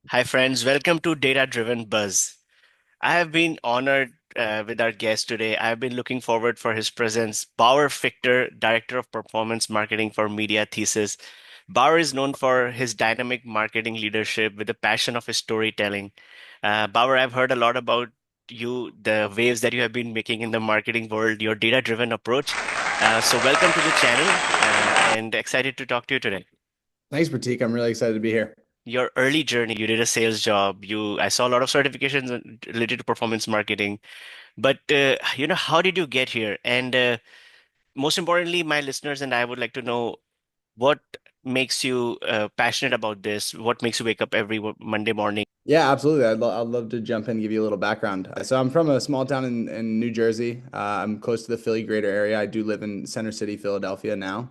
Hi, friends. Welcome to Data Driven Buzz. I have been honored with our guest today. I've been looking forward for his presence. Bauer Fichter, Director of Performance Marketing for Media Thesis. Bauer is known for his dynamic marketing leadership with the passion of his storytelling. Bauer, I've heard a lot about you, the waves that you have been making in the marketing world, your data-driven approach. So welcome to the channel, and excited to talk to you today. Thanks, Prateek. I'm really excited to be here. Your early journey, you did a sales job. I saw a lot of certifications related to performance marketing. But how did you get here? And most importantly, my listeners and I would like to know what makes you passionate about this. What makes you wake up every Monday morning? Yeah, absolutely. I'd love to jump in and give you a little background. So I'm from a small town in New Jersey. I'm close to the Philly greater area. I do live in Center City, Philadelphia now.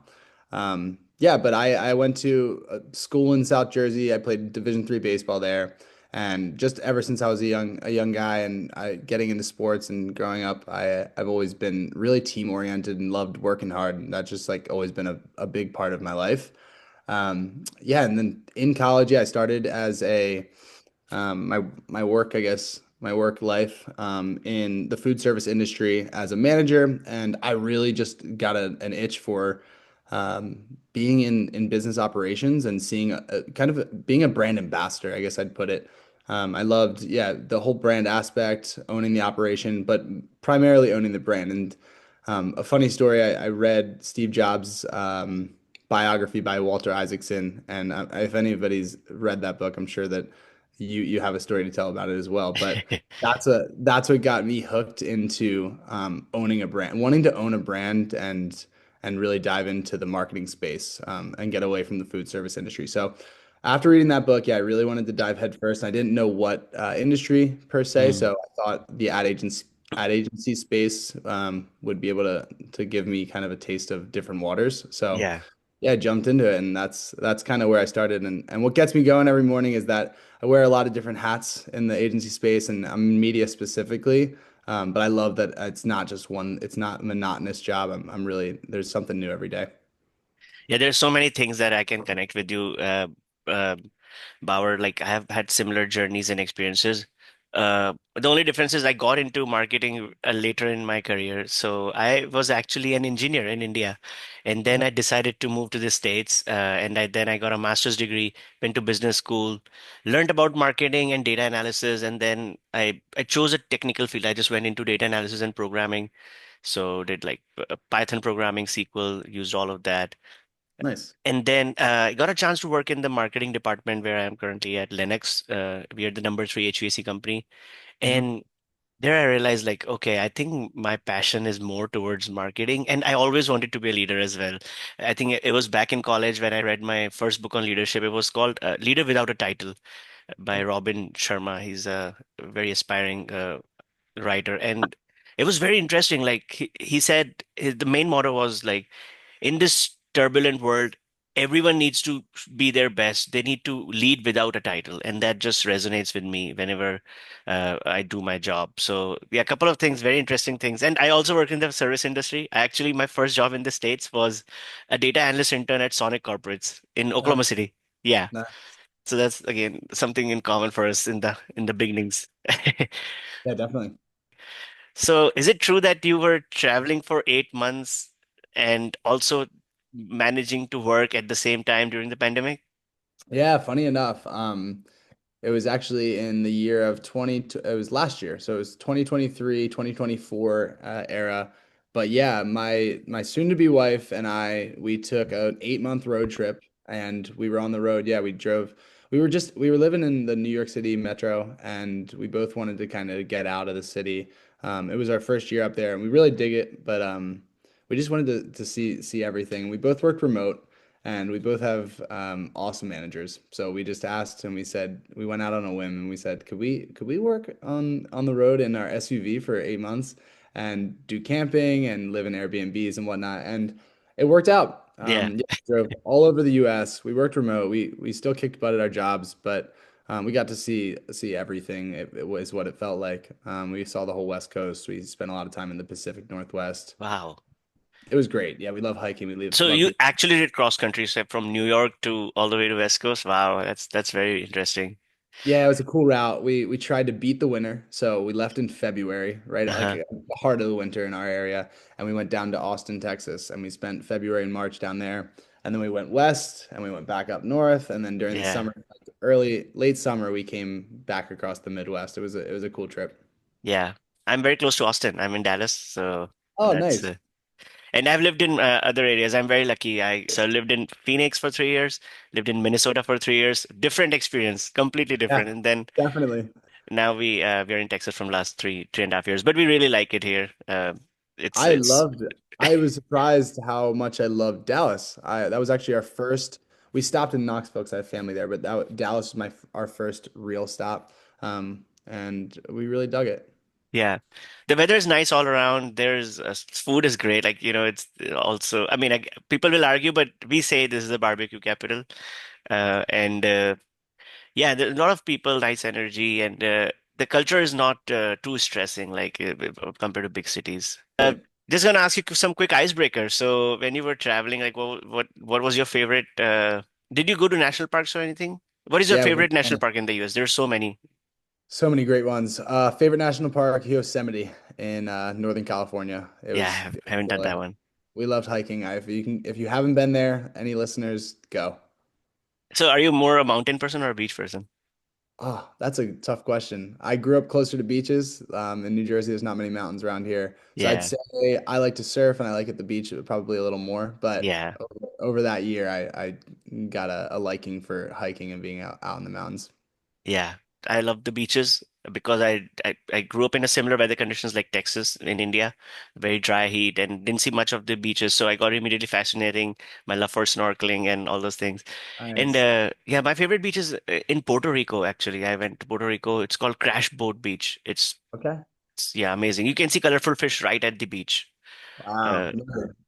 Yeah, but I went to school in South Jersey. I played Division III baseball there. And just ever since I was a young guy and getting into sports and growing up, I've always been really team oriented and loved working hard. And that's just like always been a big part of my life. Yeah, and then in college, yeah, I started as my work, I guess, my work life in the food service industry as a manager, and I really just got an itch for being in business operations and seeing kind of being a brand ambassador, I guess I'd put it. I loved, yeah, the whole brand aspect, owning the operation, but primarily owning the brand. And a funny story, I read Steve Jobs' biography by Walter Isaacson, and if anybody's read that book, I'm sure that you have a story to tell about it as well. But that's what got me hooked into owning a brand, wanting to own a brand and really dive into the marketing space and get away from the food service industry. So after reading that book, yeah, I really wanted to dive headfirst. I didn't know what industry per se, Mm, so I thought the ad agency space would be able to give me kind of a taste of different waters. So yeah. yeah, I jumped into it, and that's kind of where I started. And what gets me going every morning is that I wear a lot of different hats in the agency space, and I'm in media specifically. But I love that it's not just one. It's not a monotonous job. I'm really there's something new every day. Yeah, there's so many things that I can connect with you, uh, Bauer. Like I have had similar journeys and experiences. The only difference is I got into marketing later in my career. So I was actually an engineer in India, and then I decided to move to the States. And then I got a master's degree, went to business school, learned about marketing and data analysis, and then I chose a technical field. I just went into data analysis and programming. So did like Python programming, SQL, used all of that. Nice. And then I got a chance to work in the marketing department where I am currently at Lennox. We are the number three HVAC company. Hmm. And there I realized like, okay, I think my passion is more towards marketing. And I always wanted to be a leader as well. I think it was back in college when I read my first book on leadership. It was called Leader Without a Title by Robin Sharma. He's a very aspiring writer. And it was very interesting. Like he said, the main motto was like, in this turbulent world, everyone needs to be their best. They need to lead without a title. And that just resonates with me whenever I do my job. So, yeah, a couple of things, very interesting things. And I also work in the service industry. Actually, my first job in the States was a data analyst intern at Sonic Corporates in Oh, Oklahoma City. Yeah. no, So that's again something in common for us in the beginnings. yeah, definitely. So, is it true that you were traveling for 8 months and also managing to work at the same time during the pandemic? Yeah, funny enough. It was actually in the year of it was last year. So it was 2023, 2024 era. But yeah, my soon-to-be wife and I, we took an 8-month road trip and we were on the road. Yeah, we were living in the New York City metro and we both wanted to kind of get out of the city. It was our first year up there and we really dig it, but we just wanted to see everything. We both worked remote. And we both have awesome managers. So we just asked and we said we went out on a whim and we said, could we work on the road in our SUV for 8 months and do camping and live in Airbnbs and whatnot? And it worked out. Yeah. Yeah, we drove all over the US. We worked remote. We still kicked butt at our jobs, but we got to see everything. It was what it felt like. We saw the whole West Coast. We spent a lot of time in the Pacific Northwest. Wow. It was great. Yeah, we love hiking. So Love you to. actually did cross country step from New York to all the way to West Coast. Wow, that's very interesting. Yeah, it was a cool route. We tried to beat the winter, so we left in February, right at like Uh-huh. the heart of the winter in our area, and we went down to Austin, Texas, and we spent February and March down there, and then we went west, and we went back up north, and then during the Yeah. summer, like early late summer, we came back across the Midwest. It was a cool trip. Yeah. I'm very close to Austin. I'm in Dallas, so Oh, that's nice. and I've lived in other areas. I'm very lucky. I lived in Phoenix for 3 years, lived in Minnesota for 3 years. Different experience, completely Yeah, different. And then definitely. now we're in Texas from last 3.5 years, but we really like it here. I loved it. I was surprised how much I loved Dallas. That was actually our first. We stopped in Knoxville because I have family there, but Dallas was our first real stop, and we really dug it. Yeah. The weather is nice all around. There's food is great. Like, it's also, I mean, people will argue, but we say this is a barbecue capital. And Yeah, there's a lot of people, nice energy, and the culture is not too stressing like compared to big cities. Right. Just gonna ask you some quick icebreakers. So when you were traveling, like what was your favorite? Did you go to national parks or anything? What is your Yeah, favorite national park in the US? There's so many. so many great ones. Favorite national park, Yosemite in Northern California. Yeah, It I haven't was done that one. we loved hiking. If you haven't been there, any listeners, go. So are you more a mountain person or a beach person? Oh, that's a tough question. I grew up closer to beaches. In New Jersey, there's not many mountains around here. So I'd Yeah, say I like to surf and I like at the beach probably a little more. But yeah. over that year, I got a liking for hiking and being out in the mountains. Yeah, I love the beaches because I grew up in a similar weather conditions like Texas in India, very dry heat and didn't see much of the beaches. So I got immediately fascinating my love for snorkeling and all those things. And Nice. yeah, my favorite beach is in Puerto Rico, actually. I went to Puerto Rico. It's called Crash Boat Beach. Okay. It's yeah, amazing. You can see colorful fish right at the beach. Wow. Uh,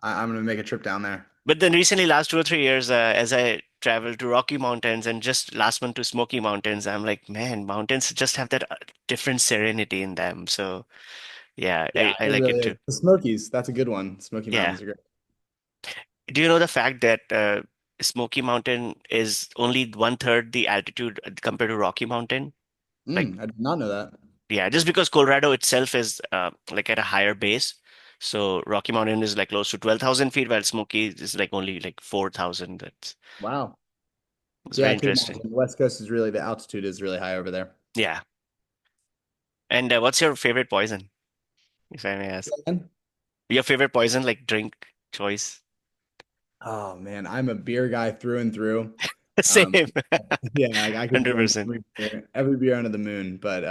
I'm gonna make a trip down there. But then recently, last 2 or 3 years, as I traveled to Rocky Mountains and just last month to Smoky Mountains, I'm like, man, mountains just have that different serenity in them. So yeah, Yeah, I it like it really too. is. The Smokies, that's a good one. Smoky Yeah. Mountains are great. Do you know the fact that Smoky Mountain is only one third the altitude compared to Rocky Mountain? Like, I did not know that. yeah, just because Colorado itself is like at a higher base. So Rocky Mountain is like close to 12,000 feet, while Smoky is like only like 4,000. Wow. It's Yeah, very I can interesting. imagine. The West Coast is really the altitude is really high over there. Yeah. And what's your favorite poison, if I may ask? And Your favorite poison, like drink choice? oh man, I'm a beer guy through and through. Um, Same. yeah, I could drink 100%. every beer under the moon. But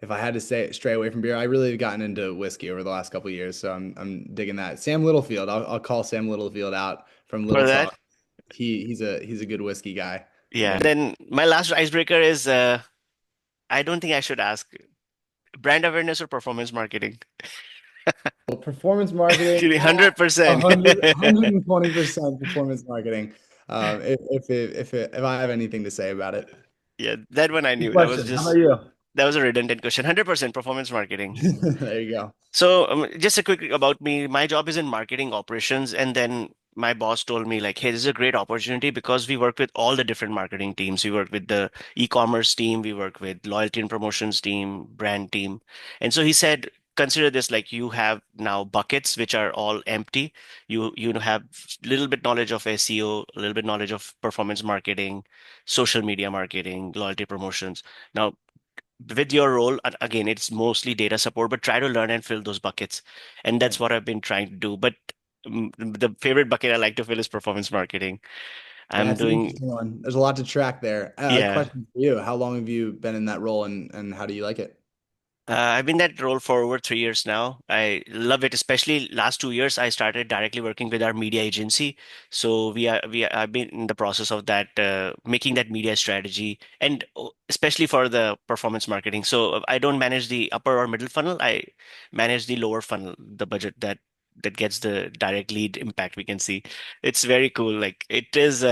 if I had to stray away from beer, I really have gotten into whiskey over the last couple of years. So I'm digging that. Sam Littlefield, I'll call Sam Littlefield out from For Little that, Talk. He's a good whiskey guy. yeah. Then my last icebreaker is I don't think I should ask brand awareness or performance marketing. Well, performance marketing, Actually, 100%. 120% performance marketing. If I have anything to say about it. Yeah, that one I Good knew. question. How about you? That was a redundant question. 100% performance marketing. There you go. So, just a quick about me. My job is in marketing operations, and then my boss told me like, "Hey, this is a great opportunity because we work with all the different marketing teams. We work with the e-commerce team, we work with loyalty and promotions team, brand team." And so he said, "Consider this like you have now buckets which are all empty. You have a little bit knowledge of SEO, a little bit knowledge of performance marketing, social media marketing, loyalty promotions. Now with your role, again, it's mostly data support, but try to learn and fill those buckets. And that's Right. what I've been trying to do. But the favorite bucket I like to fill is performance marketing. Yeah, I'm it's an doing, interesting one. There's a lot to track there. yeah. Question for you. How long have you been in that role and how do you like it? I've been that role for over 3 years now. I love it, especially last 2 years. I started directly working with our media agency, so I've been in the process of that, making that media strategy, and especially for the performance marketing. So I don't manage the upper or middle funnel. I manage the lower funnel, the budget that gets the direct lead impact we can see. It's very cool. Like it is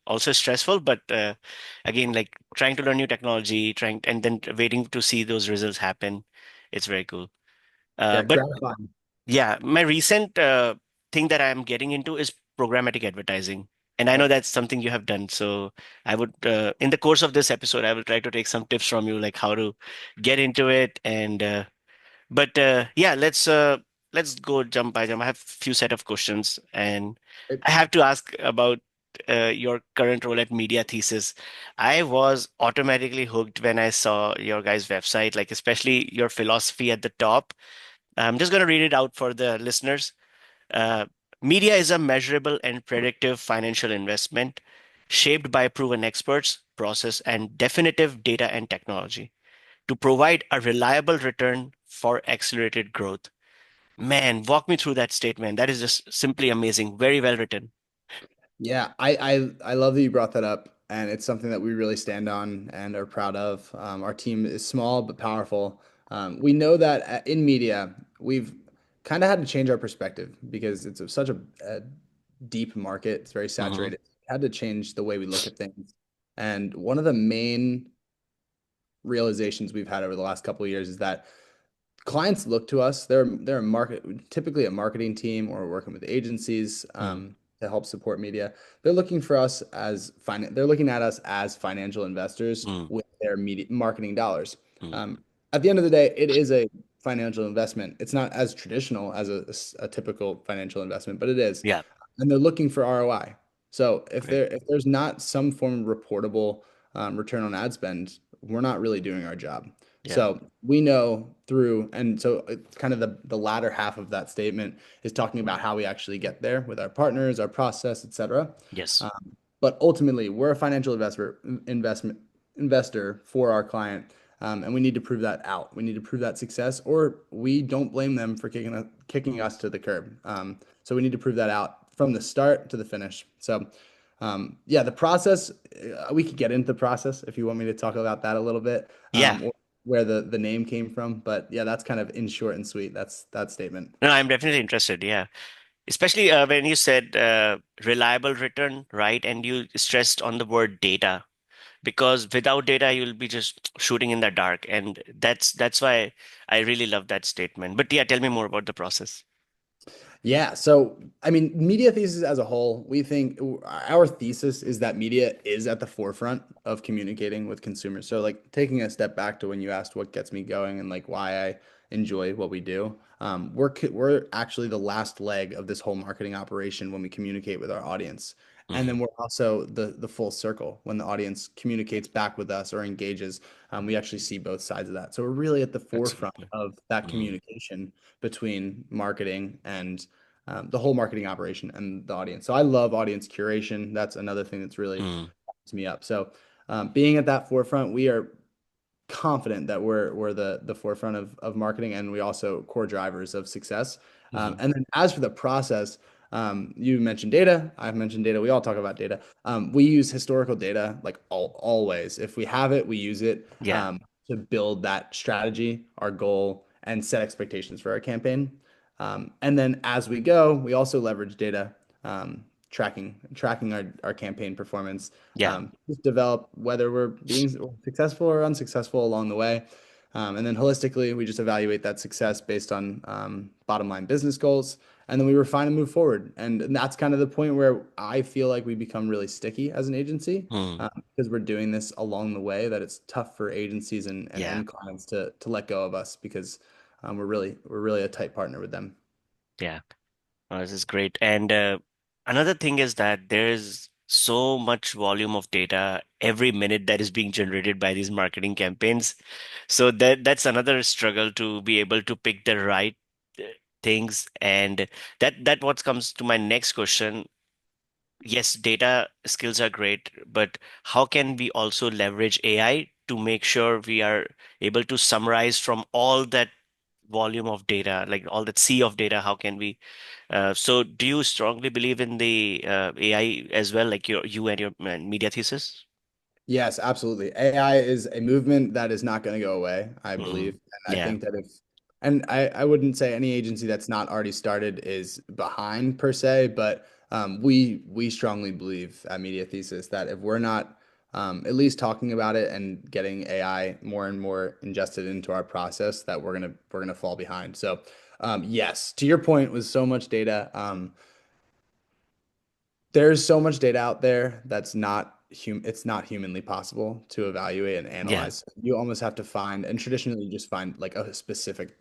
also stressful, but again, like trying to learn new technology, trying and then waiting to see those results happen. It's very cool. Yeah, But gratifying. yeah, my recent thing that I'm getting into is programmatic advertising. And I know that's something you have done. So I would, in the course of this episode, I will try to take some tips from you, like how to get into it. And but yeah, let's go jump by jump. I have a few set of questions, and I have to ask about your current role at Media Thesis. I was automatically hooked when I saw your guys' website, like especially your philosophy at the top. I'm just going to read it out for the listeners. Uh, Media is a measurable and predictive financial investment shaped by proven experts, process, and definitive data and technology to provide a reliable return for accelerated growth. Man, walk me through that statement. That is just simply amazing. Very well written. Yeah, I love that you brought that up, and it's something that we really stand on and are proud of. Our team is small but powerful. We know that in media, we've kind of had to change our perspective because it's such a deep market. It's very Hmm. saturated. Had to change the way we look at things. And one of the main realizations we've had over the last couple of years is that clients look to us. They're a typically a marketing team or working with agencies Mm, to help support media. They're looking for us as They're looking at us as financial investors mm, with their media marketing dollars. mm. Um, at the end of the day, it is a financial investment. It's not as traditional as a typical financial investment, but it is, Yeah, and they're looking for ROI. So great. if there's not some form of reportable return on ad spend, we're not really doing our job. Yeah. So we know through, and so it's kind of the latter half of that statement is talking about how we actually get there with our partners, our process, et cetera. Yes. But ultimately, we're a financial investor for our client, and we need to prove that out. We need to prove that success, or we don't blame them for kicking us to the curb. So we need to prove that out from the start to the finish. So yeah, the process, we could get into the process if you want me to talk about that a little bit, Yeah. or where the name came from. But yeah, that's kind of in short and sweet. That's that statement. No, I'm definitely interested. Yeah. Especially when you said reliable return, right? And you stressed on the word data, because without data, you'll be just shooting in the dark. And that's why I really love that statement. But yeah, tell me more about the process. Yeah. So, I mean, media thesis as a whole, we think our thesis is that media is at the forefront of communicating with consumers. So, like taking a step back to when you asked what gets me going and like why I enjoy what we do, we're actually the last leg of this whole marketing operation when we communicate with our audience. And Hmm. then we're also the full circle when the audience communicates back with us or engages. We actually see both sides of that. So we're really at the That's a forefront good point. of that Mm, communication between marketing and the whole marketing operation and the audience. So I love audience curation. That's another thing that's really mm, lights me up. So being at that forefront, we are confident that we're the forefront of marketing, and we also core drivers of success. mhm. And then as for the process, you mentioned data. I've mentioned data. We all talk about data. We use historical data like always. If we have it, we use it Yeah. to build that strategy, our goal, and set expectations for our campaign. And then as we go, we also leverage data, tracking our campaign performance, Yeah. just develop whether we're being successful or unsuccessful along the way. And then holistically, we just evaluate that success based on bottom line business goals. And then we refine and move forward. And that's kind of the point where I feel like we become really sticky as an agency Mm, because we're doing this along the way, that it's tough for agencies and yeah. end clients to let go of us because we're really a tight partner with them. Yeah. Oh, this is great. And another thing is that there's so much volume of data every minute that is being generated by these marketing campaigns. So that's another struggle to be able to pick the right uh, things. And that what comes to my next question. Yes, data skills are great, but how can we also leverage AI to make sure we are able to summarize from all that volume of data, like all that sea of data? How can we so do you strongly believe in the AI as well, like you and your media thesis? Yes, absolutely. AI is a movement that is not going to go away, I believe. Mm. And I Yeah. think that I wouldn't say any agency that's not already started is behind per se, but we strongly believe at Media Thesis that if we're not at least talking about it and getting AI more and more ingested into our process, that we're gonna fall behind. So yes, to your point, with so much data, There's so much data out there that's it's not humanly possible to evaluate and Yeah, analyze. You almost have to find, and traditionally you just find like a specific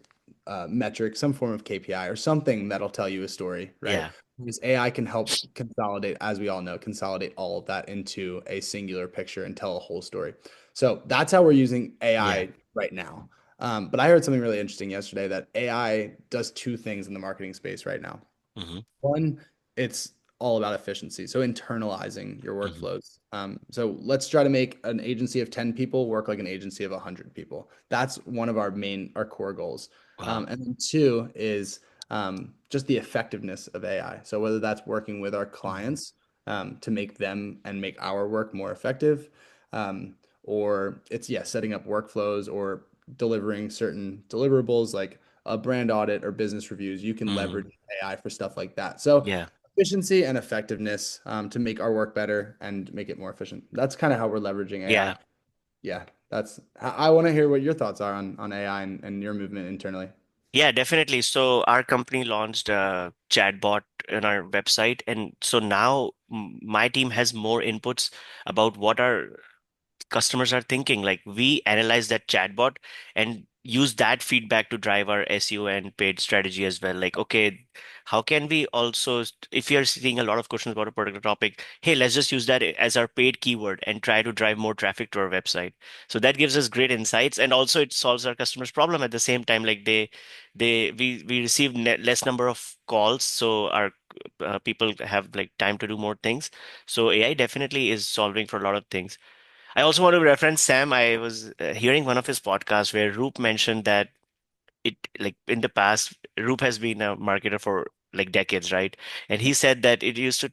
metric, some form of KPI or something that'll tell you a story, right? yeah, Because AI can help consolidate, as we all know, consolidate all of that into a singular picture and tell a whole story. So that's how we're using yeah. AI right now. But I heard something really interesting yesterday that AI does two things in the marketing space right now. Hmm. One, it's all about efficiency. So internalizing your Hmm. workflows. So let's try to make an agency of 10 people work like an agency of 100 people. That's one of our core goals. Wow. And then two is just the effectiveness of AI. So whether that's working with our Mhm. clients to make them and make our work more effective, or it's, yeah, setting up workflows or delivering certain deliverables like a brand audit or business reviews, you can Mm. leverage AI for stuff like that. So Yeah, efficiency and effectiveness to make our work better and make it more efficient. That's kind of how we're leveraging yeah. AI. Yeah, that's. I want to hear what your thoughts are on AI and your movement internally. Yeah, definitely. So our company launched a chatbot on our website, and so now my team has more inputs about what our customers are thinking. Like we analyze that chatbot and use that feedback to drive our SEO and paid strategy as well. Like, okay, how can we also, if you're seeing a lot of questions about a particular topic, hey, let's just use that as our paid keyword and try to drive more traffic to our website. So that gives us great insights, and also it solves our customers' problem at the same time. Like we receive less number of calls, so our people have like time to do more things. So AI definitely is solving for a lot of things. I also want to reference Sam. I was hearing one of his podcasts where Roop mentioned that it, like in the past, Roop has been a marketer for like decades, right? And he said that it used to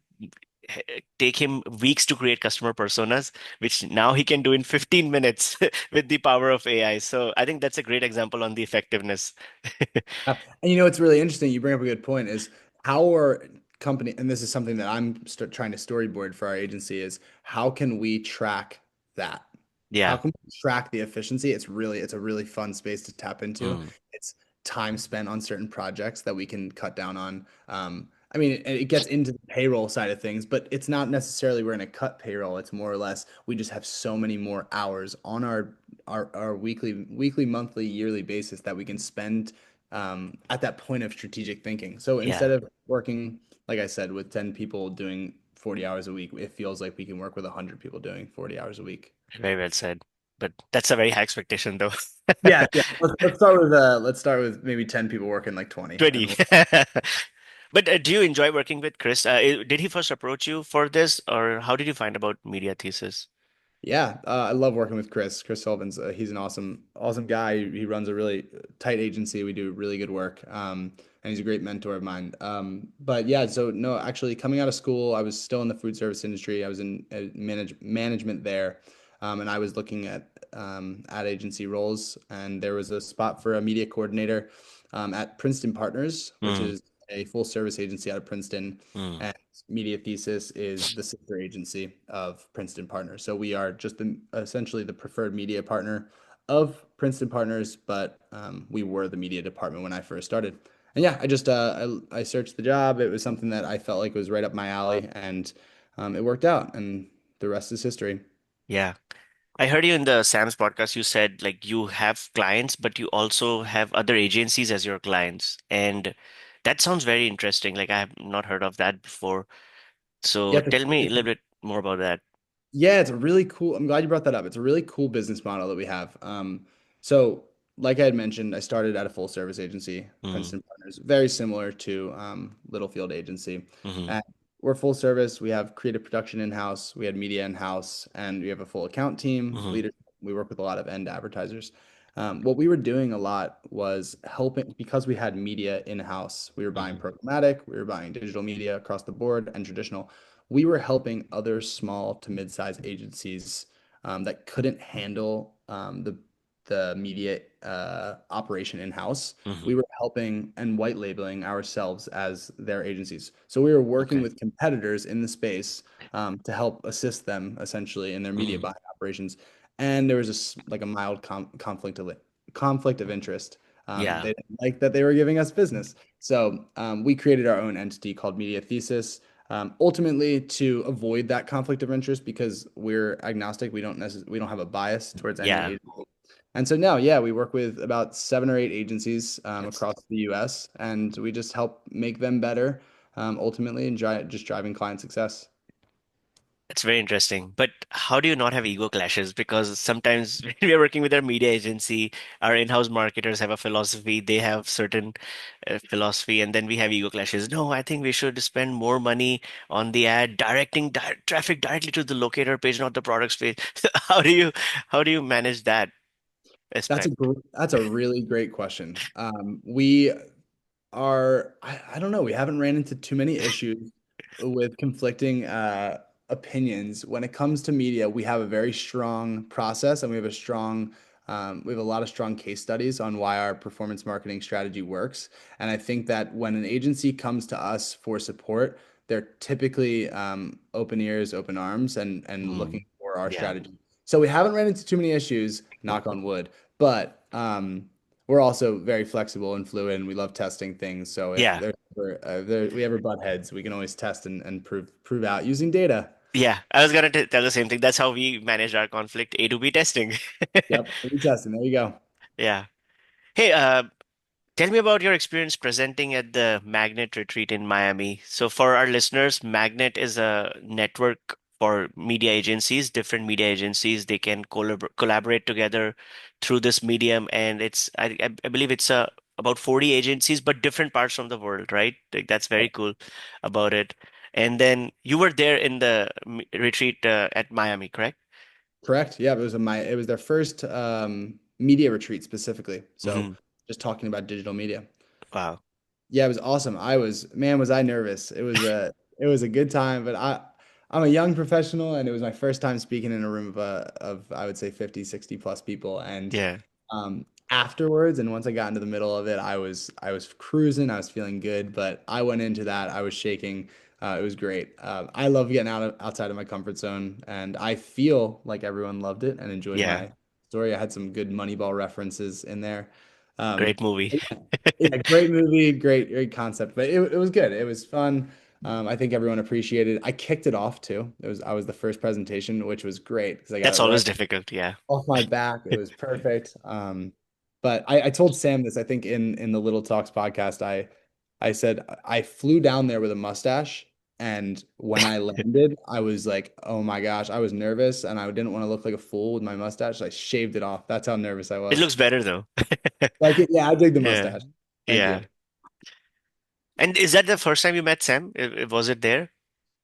take him weeks to create customer personas, which now he can do in 15 minutes with the power of AI. So I think that's a great example on the effectiveness. And you know, it's really interesting. You bring up a good point is how our company, and this is something that I'm trying to storyboard for our agency, is how can we track that? How Yeah. can we track the efficiency? It's a really fun space to tap into. Mm. It's time spent on certain projects that we can cut down on. I mean, it gets into the payroll side of things, but it's not necessarily we're going to cut payroll. It's more or less we just have so many more hours on our weekly, monthly, yearly basis that we can spend at that point of strategic thinking. So instead Yeah. of working, like I said, with 10 people doing 40 hours a week, it feels like we can work with 100 people doing 40 hours a week. Very well said. But that's a very high expectation, though. Yeah, yeah. Let's start with maybe 10 people working like 20 and 20. But do you enjoy working with Chris? Did he first approach you for this, or how did you find about media thesis? yeah, I love working with Chris. Chris Sullivan's he's an awesome guy. He runs a really tight agency. We do really good work, and he's a great mentor of mine. But yeah, so no, actually, coming out of school, I was still in the food service industry. I was in management there, and I was looking at ad agency roles, and there was a spot for a media coordinator at Princeton Partners, which Mm, is a full service agency out of Princeton. mm, And Media Thesis is the sister agency of Princeton Partners. So we are just essentially the preferred media partner of Princeton Partners, but we were the media department when I first started. And yeah, I searched the job. It was something that I felt like was right up my alley, and it worked out. And the rest is history. yeah. I heard you in the Sam's podcast. You said like you have clients, but you also have other agencies as your clients. And that sounds very interesting. Like I have not heard of that before. So Yeah, tell me a little bit more about that. yeah, it's a really cool. I'm glad you brought that up. It's a really cool business model that we have. So like I had mentioned, I started at a full service agency, Mm, Princeton Partners, very similar to Littlefield Agency. mm, And we're full service. We have creative production in-house, we had media in-house, and we have a full account team, mm, leadership. We work with a lot of end advertisers. What we were doing a lot was helping because we had media in-house. We were buying mm, programmatic, we were buying digital media across the board and traditional. We were helping other small to mid-sized agencies that couldn't handle the media operation in-house. mm. We were helping and white labeling ourselves as their agencies. So we were working Okay. with competitors in the space to help assist them essentially in their media Mm, buying operations. And there was like a mild conflict of interest. yeah. They didn't like that they were giving us business. So we created our own entity called Media Thesis. Ultimately, to avoid that conflict of interest, because we're agnostic, we don't have a bias towards any Yeah, agency. And so now, yeah, we work with about 7 or 8 agencies that's across the U.S., and we just help make them better, ultimately, and just driving client success. That's very interesting. But how do you not have ego clashes? Because sometimes when we are working with our media agency, our in-house marketers have a philosophy, they have certain philosophy, and then we have ego clashes. No, I think we should spend more money on the ad, directing traffic directly to the locator page, not the products page. How do you manage that aspect? That's a really great question. We are I don't know, we haven't ran into too many issues with conflicting opinions when it comes to media. We have a very strong process, and we have a lot of strong case studies on why our performance marketing strategy works. And I think that when an agency comes to us for support, they're typically open ears, open arms, and Mm, looking for our yeah, strategy. So we haven't ran into too many issues, knock on wood. But we're also very flexible and fluid, and we love testing things. So if yeah, we ever butt heads, we can always test and prove out using data. yeah. I was gonna tell the same thing. That's how we manage our conflict, A to B testing. Yep, we testing. There you go. Yeah. Hey, tell me about your experience presenting at the Magnet retreat in Miami. So, for our listeners, Magnet is a network for media agencies, different media agencies. They can collaborate together through this medium, and I believe it's about 40 agencies, but different parts from the world, right? Like, that's very cool about it. And then you were there in the retreat at Miami, correct? Correct. Yeah, it was their first media retreat specifically. So Hmm. just talking about digital media. Wow. Yeah, it was awesome. Man, was I nervous. It was a good time, but I'm a young professional, and it was my first time speaking in a room of I would say 50, 60 plus people. And Yeah. afterwards, and once I got into the middle of it, I was cruising, I was feeling good, but I went into that, I was shaking. It was great. I love getting outside of my comfort zone, and I feel like everyone loved it and enjoyed Yeah. my story. I had some good Moneyball references in there. Um, Great movie. yeah, great movie, great concept, but it was good. It was fun. I think everyone appreciated it. I kicked it off too. I was the first presentation, which was great because I got it That's right always difficult. Yeah. off my back. It was perfect. But I told Sam this, I think in the Little Talks podcast, I said I flew down there with a mustache, and when I landed, I was like, oh my gosh, I was nervous, and I didn't want to look like a fool with my mustache. So I shaved it off. That's how nervous I It was. looks better though. Like it, yeah, I dig the Yeah. mustache. Thank you. Yeah. And is that the first time you met Sam? Was it there?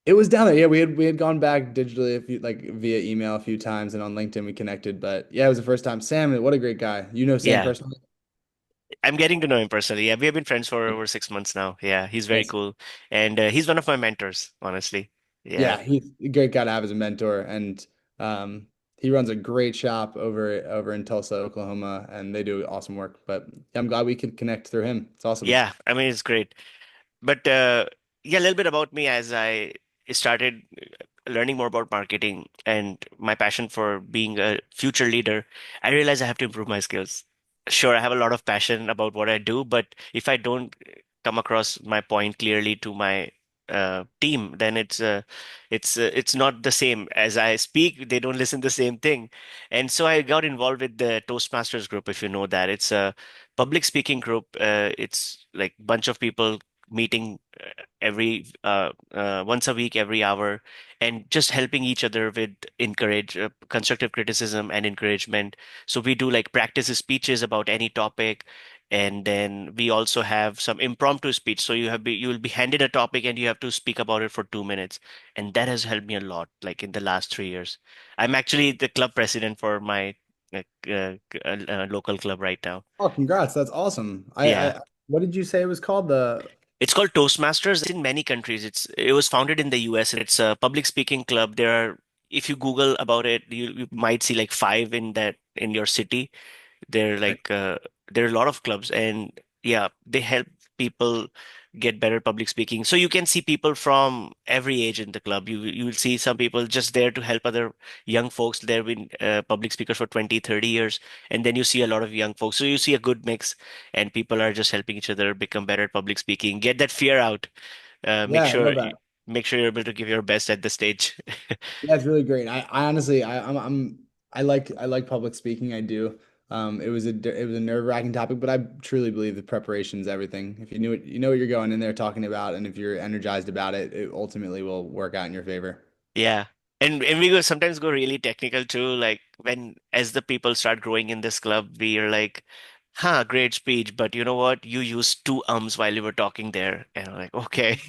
It was down there. Yeah, we had gone back digitally like via email a few times, and on LinkedIn we connected. But yeah, it was the first time. Sam, what a great guy. You know Sam Yeah. personally? I'm getting to know him personally. Yeah, we have been friends for over 6 months now. Yeah, he's very Yes. cool. And he's one of my mentors, honestly. Yeah. Yeah, he's a great guy to have as a mentor, and he runs a great shop over in Tulsa, Oklahoma, and they do awesome work. But yeah, I'm glad we could connect through him. It's awesome. Yeah. I mean, it's great. But yeah, a little bit about me as I started learning more about marketing and my passion for being a future leader, I realized I have to improve my skills. Sure, I have a lot of passion about what I do, but if I don't come across my point clearly to my team, then it's not the same. As I speak, they don't listen the same thing, and so I got involved with the Toastmasters group. If you know that, it's a public speaking group. It's like bunch of people meeting every once a week, every hour, and just helping each other with encourage constructive criticism and encouragement. So we do like practice speeches about any topic, and then we also have some impromptu speech. So you will be handed a topic and you have to speak about it for 2 minutes, and that has helped me a lot. Like in the last 3 years, I'm actually the club president for my local club right now. Oh, congrats. That's awesome. Yeah. What did you say it was called? The It's called Toastmasters. It's in many countries. It was founded in the US, and it's a public speaking club. There are, if you Google about it, you might see like five in that in your city. They're like there are a lot of clubs, and yeah, they help people get better public speaking. So you can see people from every age in the club. You will see some people just there to help other young folks. They've been public speakers for 20, 30 years, and then you see a lot of young folks. So you see a good mix, and people are just helping each other become better at public speaking, get that fear out. Make yeah, I sure love that. make sure you're able to give your best at the stage. That's really great. I honestly, I like public speaking. I do. It was a nerve-wracking topic, but I truly believe that preparation is everything. If you knew it, you know what you're going in there talking about, and if you're energized about it, it ultimately will work out in your favor. Yeah. And we go sometimes go really technical too. Like when as the people start growing in this club, we are like, huh, great speech, but you know what? You used two ums while you were talking there. And I'm like, okay.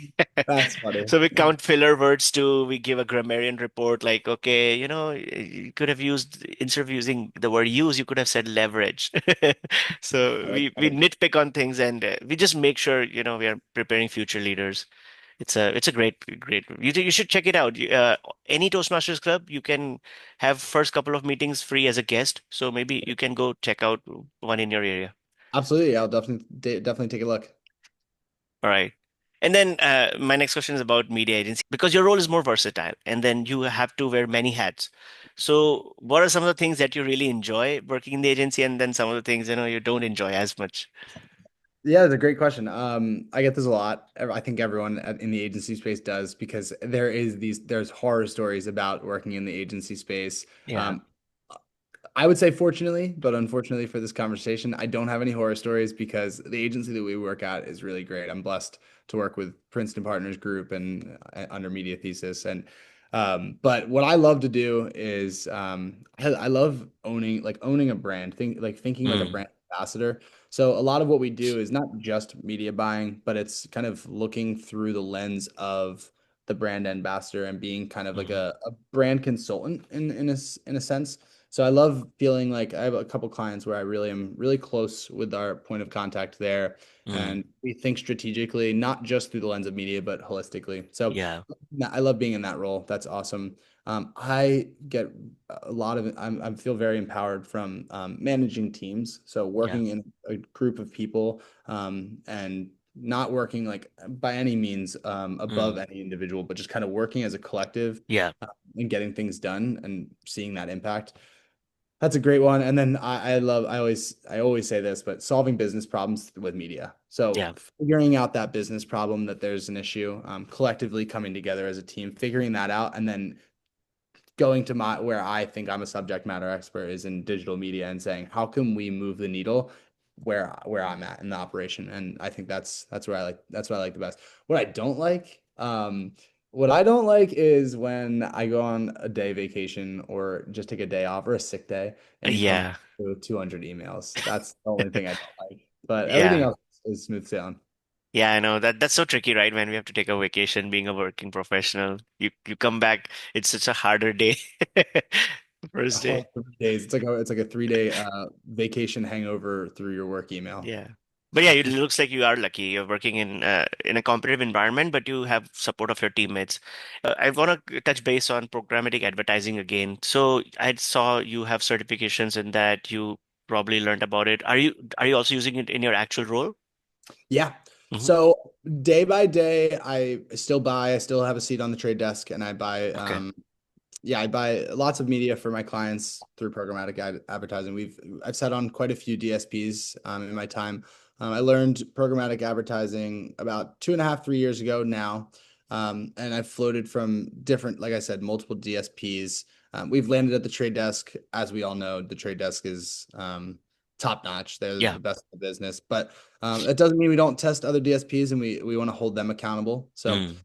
That's funny. So we count filler words too. We give a grammarian report like, okay, you know, you could have used instead of using the word use, you could have said leverage. So That's we funny. nitpick on things and we just make sure, you know, we are preparing future leaders. It's a great you should check it out. Any Toastmasters club you can have first couple of meetings free as a guest, so maybe you can go check out one in your area. Absolutely. I'll definitely take a look. All right. And then my next question is about media agency because your role is more versatile and then you have to wear many hats. So what are some of the things that you really enjoy working in the agency and then some of the things you know you don't enjoy as much? Yeah, that's a great question. I get this a lot. I think everyone in the agency space does because there's horror stories about working in the agency space. Yeah. Um, I would say fortunately, but unfortunately for this conversation, I don't have any horror stories because the agency that we work at is really great. I'm blessed to work with Princeton Partners Group and under Media Thesis. But what I love to do is I love owning a brand, thinking like a Mm, brand ambassador. So a lot of what we do is not just media buying, but it's kind of looking through the lens of the brand ambassador and being kind of like mm, a brand consultant in a sense. So I love feeling like I have a couple clients where I really am really close with our point of contact there, mm, and we think strategically, not just through the lens of media, but holistically. So yeah. I love being in that role. That's awesome. I get a lot of I feel very empowered from managing teams. So Yeah. working in a group of people and not working like by any means above Mm, any individual, but just kind of working as a collective yeah. and getting things done and seeing that impact. That's a great one. And then I always say this, but solving business problems with media. So Yeah. figuring out that business problem that there's an issue, collectively coming together as a team, figuring that out, and then going to my where I think I'm a subject matter expert is in digital media and saying how can we move the needle where I'm at in the operation. And I think that's what I like the best. What I don't like is when I go on a day vacation or just take a day off or a sick day and you come back Yeah. with 200 emails. That's the only thing I don't like. But everything Yeah. else is smooth sailing. Yeah, I know that's so tricky, right? When we have to take a vacation, being a working professional, you come back, it's such a harder day. First Oh, day. 3 days. It's like a 3 day vacation hangover through your work email. Yeah. But yeah, it looks like you are lucky. You're working in a competitive environment, but you have support of your teammates. I want to touch base on programmatic advertising again. So I saw you have certifications in that. You probably learned about it. Are you also using it in your actual role? Yeah. Hmm. So day by day, I still have a seat on the trade desk and I buy Okay. yeah, I buy lots of media for my clients through programmatic advertising. I've sat on quite a few DSPs in my time. I learned programmatic advertising about 2.5, 3 years ago now, and I've floated from different, like I said, multiple DSPs. We've landed at the trade desk, as we all know. The trade desk is top notch. They're Yeah. the best in the business, but that doesn't mean we don't test other DSPs, and we want to hold them accountable. So. Mm,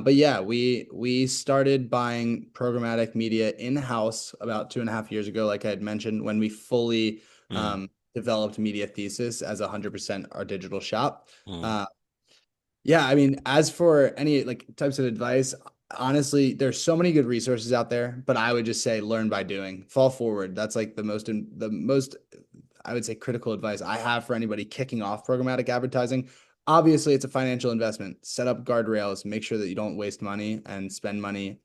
But yeah, we started buying programmatic media in-house about 2.5 years ago, like I had mentioned, when we fully mm, developed Media Thesis as 100% our digital shop. mm. Uh, yeah, I mean, as for any like types of advice, honestly, there's so many good resources out there, but I would just say learn by doing. Fall forward. That's like the most I would say critical advice I have for anybody kicking off programmatic advertising. Obviously, it's a financial investment. Set up guardrails, make sure that you don't waste money and spend money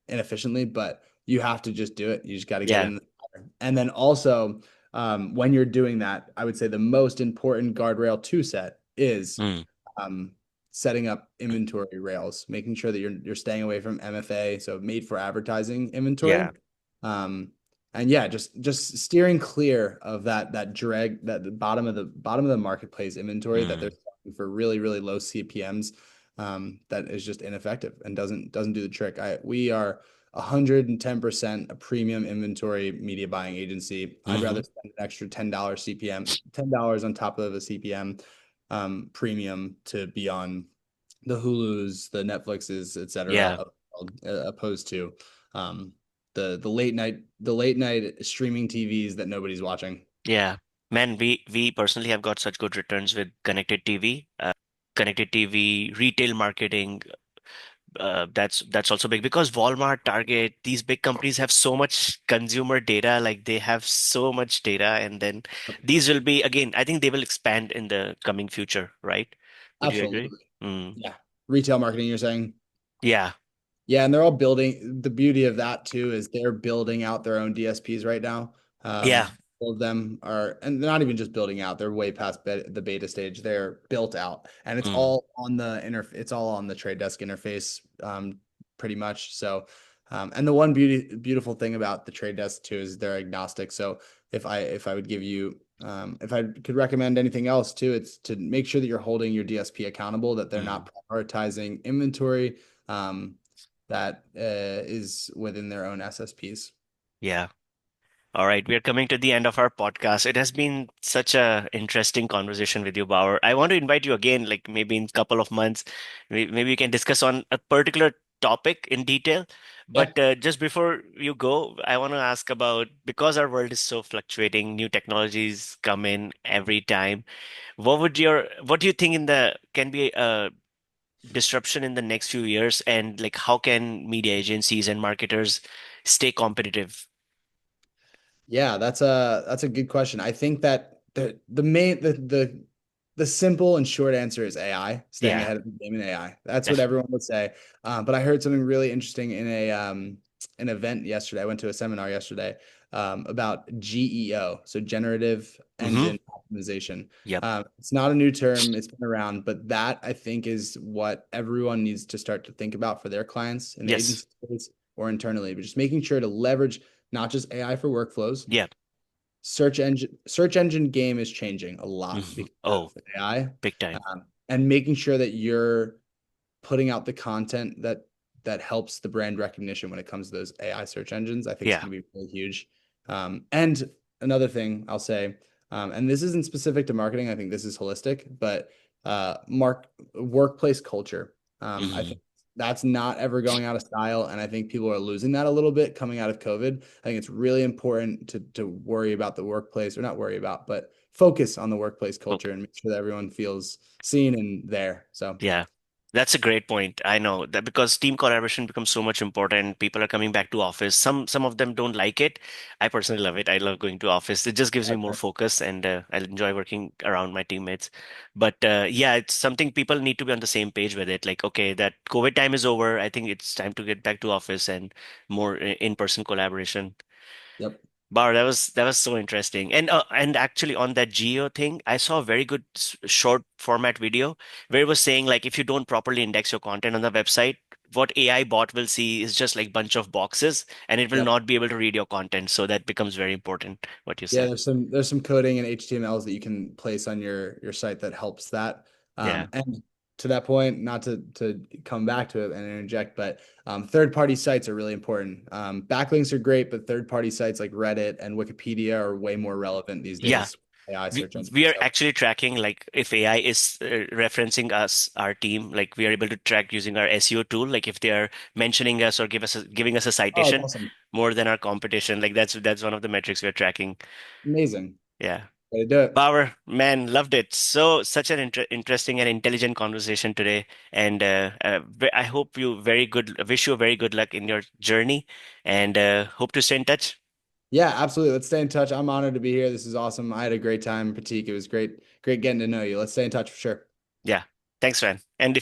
inefficiently, but you have to just do it. You just got to get Yeah. in there. And then also, when you're doing that, I would say the most important guardrail to set is Mm, um, setting up inventory rails, making sure that you're staying away from MFA, so made for advertising yeah. inventory. Um, and yeah, just steering clear of that the bottom of the marketplace inventory that they're Mm, selling for really, really low CPMs. that is just ineffective and doesn't do the trick. We are 110% a premium inventory media buying agency. I'd Hmm. rather spend an extra $10 CPM, $10 on top of a CPM premium to be on the Hulus, the Netflixes, et cetera, Yeah. opposed to um, the late night streaming TVs that nobody's watching. Yeah. Man, we personally have got such good returns with connected TV. Connected TV, retail marketing, that's also big because Walmart, Target, these big companies have so much consumer data, like they have so much data, and then these will be again, I think they will expand in the coming future, right? Would you agree? Absolutely. Mm. Yeah. Retail marketing, you're saying? Yeah. Yeah, and they're all building. The beauty of that too is they're building out their own DSPs right now. Yeah. All of them are, and they're not even just building out; they're way past the beta stage. They're built out, and it's Mm. all on the It's all on the trade desk interface, pretty much. So, and the one beautiful thing about the trade desk too is they're agnostic. So, if I would give you, if I could recommend anything else too, it's to make sure that you're holding your DSP accountable, that they're Mm. not prioritizing inventory. That is within their own SSPs. Yeah. All right, we are coming to the end of our podcast. It has been such a interesting conversation with you, Bauer. I want to invite you again, like maybe in a couple of months, maybe we can discuss on a particular topic in detail. Yeah. But just before you go, I want to ask about because our world is so fluctuating, new technologies come in every time. What do you think can be a disruption in the next few years, and like how can media agencies and marketers stay competitive? Yeah, that's a good question. I think that the main the simple and short answer is AI, staying Yeah, ahead of the game in AI. That's what definitely. everyone would say. But I heard something really interesting in an event yesterday. I went to a seminar yesterday about GEO, so generative Hmm. engine optimization. Yep. It's not a new term; it's been around, but that I think is what everyone needs to start to think about for their clients in the Yes. agency space or internally. But just making sure to leverage not just AI for workflows. Yeah. Search engine game is changing a lot Hmm. because Oh, of AI, big time. and making sure that you're putting out the content that helps the brand recognition when it comes to those AI search engines, I think is Yeah. going to be really huge. And another thing I'll say, and this isn't specific to marketing, I think this is holistic, but mark workplace culture. I Hmm. think that's not ever going out of style, and I think people are losing that a little bit coming out of COVID. I think it's really important to worry about the workplace, or not worry about, but focus on the workplace culture Okay. and make sure that everyone feels seen and there. So. Yeah. That's a great point. I know that because team collaboration becomes so much important. People are coming back to office. Some of them don't like it. I personally love it. I love going to office. It just gives me more focus, and I enjoy working around my teammates. But yeah, it's something people need to be on the same page with it. Like, okay, that COVID time is over. I think it's time to get back to office and more in-person collaboration. Yep. Bar, that was so interesting. And actually on that geo thing, I saw a very good short format video where it was saying like if you don't properly index your content on the website, what AI bot will see is just like bunch of boxes and it will Yep. not be able to read your content. So that becomes very important, what you Yeah, said. there's some coding and HTMLs that you can place on your site that helps that. Yeah. And to that point, not to come back to it and interject, but third party sites are really important. Backlinks are great, but third party sites like Reddit and Wikipedia are way more relevant these Yeah. days. AI We, search engines. we are So actually tracking like if AI is referencing us, our team, like we are able to track using our SEO tool, like if they are mentioning us or giving us a oh, it's citation awesome, more than our competition, like that's one of the metrics we're tracking. amazing Yeah. way to do it. Bauer, man, loved it. So such an interesting and intelligent conversation today, and I hope you very good. Wish you very good luck in your journey, and hope to stay in touch. Yeah, absolutely. Let's stay in touch. I'm honored to be here. This is awesome. I had a great time, Prateek. It was great getting to know you. Let's stay in touch for sure. Yeah, thanks, man. And